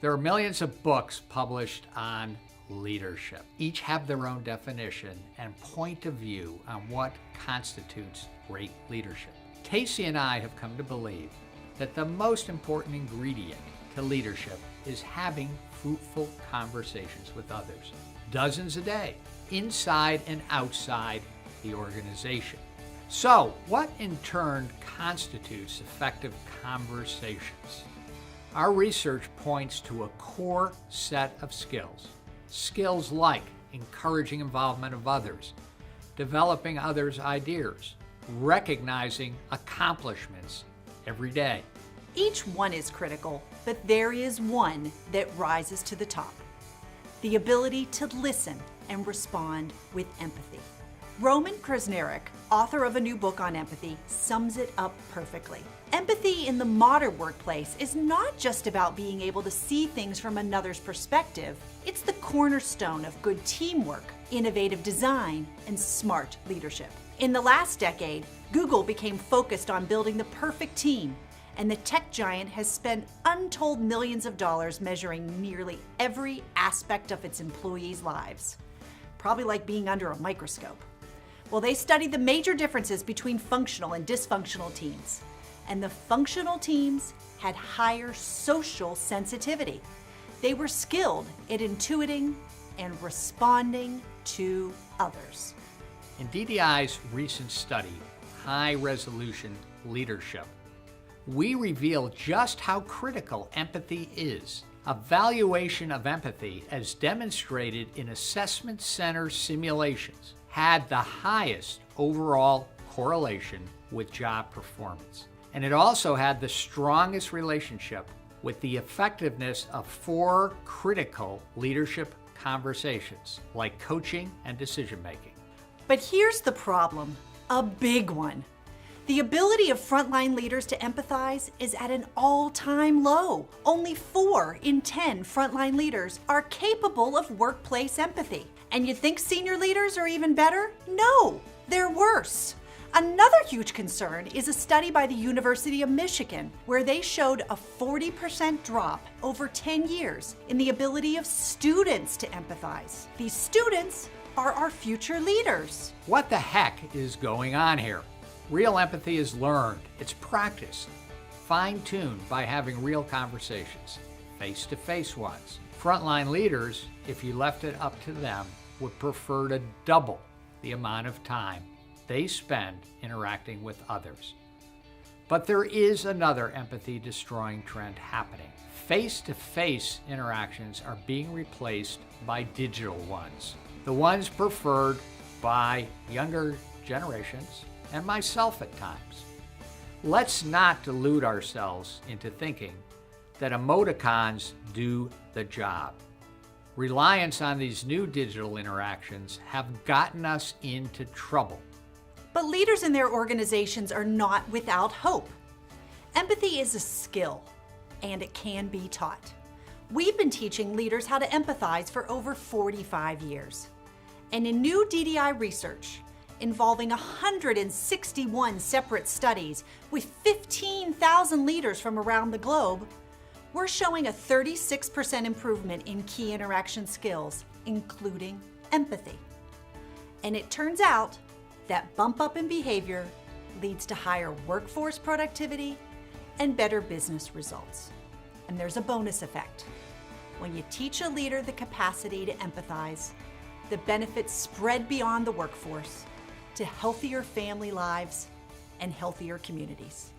There are millions of books published on leadership. Each have their own definition and point of view on what constitutes great leadership. Tacy and I have come to believe that the most important ingredient to leadership is having fruitful conversations with others, dozens a day, inside and outside the organization. So, what in turn constitutes effective conversations? Our research points to a core set of skills. Skills like encouraging involvement of others, developing others' ideas, recognizing accomplishments every day. Each one is critical, but there is one that rises to the top: the ability to listen and respond with empathy. Roman Krasnarek, author of a new book on empathy, sums it up perfectly. Empathy in the modern workplace is not just about being able to see things from another's perspective. It's the cornerstone of good teamwork, innovative design, and smart leadership. In the last decade, Google became focused on building the perfect team, and the tech giant has spent untold millions of dollars measuring nearly every aspect of its employees' lives. Probably like being under a microscope. Well, they studied the major differences between functional and dysfunctional teams. And the functional teams had higher social sensitivity. They were skilled at intuiting and responding to others. In DDI's recent study, High Resolution Leadership, we reveal just how critical empathy is. Evaluation of empathy, as demonstrated in assessment center simulations, had the highest overall correlation with job performance. And it also had the strongest relationship with the effectiveness of 4 critical leadership conversations, like coaching and decision making. But here's the problem, a big one. The ability of frontline leaders to empathize is at an all-time low. Only 4 in 10 frontline leaders are capable of workplace empathy. And you think senior leaders are even better? No, they're worse. Another huge concern is a study by the University of Michigan, where they showed a 40% drop over 10 years in the ability of students to empathize. These students are our future leaders. What the heck is going on here? Real empathy is learned, it's practiced, fine-tuned by having real conversations, face-to-face ones. Frontline leaders, if you left it up to them, would prefer to double the amount of time they spend interacting with others. But there is another empathy-destroying trend happening. Face-to-face interactions are being replaced by digital ones, the ones preferred by younger generations and myself at times. Let's not delude ourselves into thinking that emoticons do the job. Reliance on these new digital interactions have gotten us into trouble. But leaders in their organizations are not without hope. Empathy is a skill, and it can be taught. We've been teaching leaders how to empathize for over 45 years. And in new DDI research, involving 161 separate studies with 15,000 leaders from around the globe, we're showing a 36% improvement in key interaction skills, including empathy. And it turns out that bump up in behavior leads to higher workforce productivity and better business results. And there's a bonus effect. When you teach a leader the capacity to empathize, the benefits spread beyond the workforce to healthier family lives and healthier communities.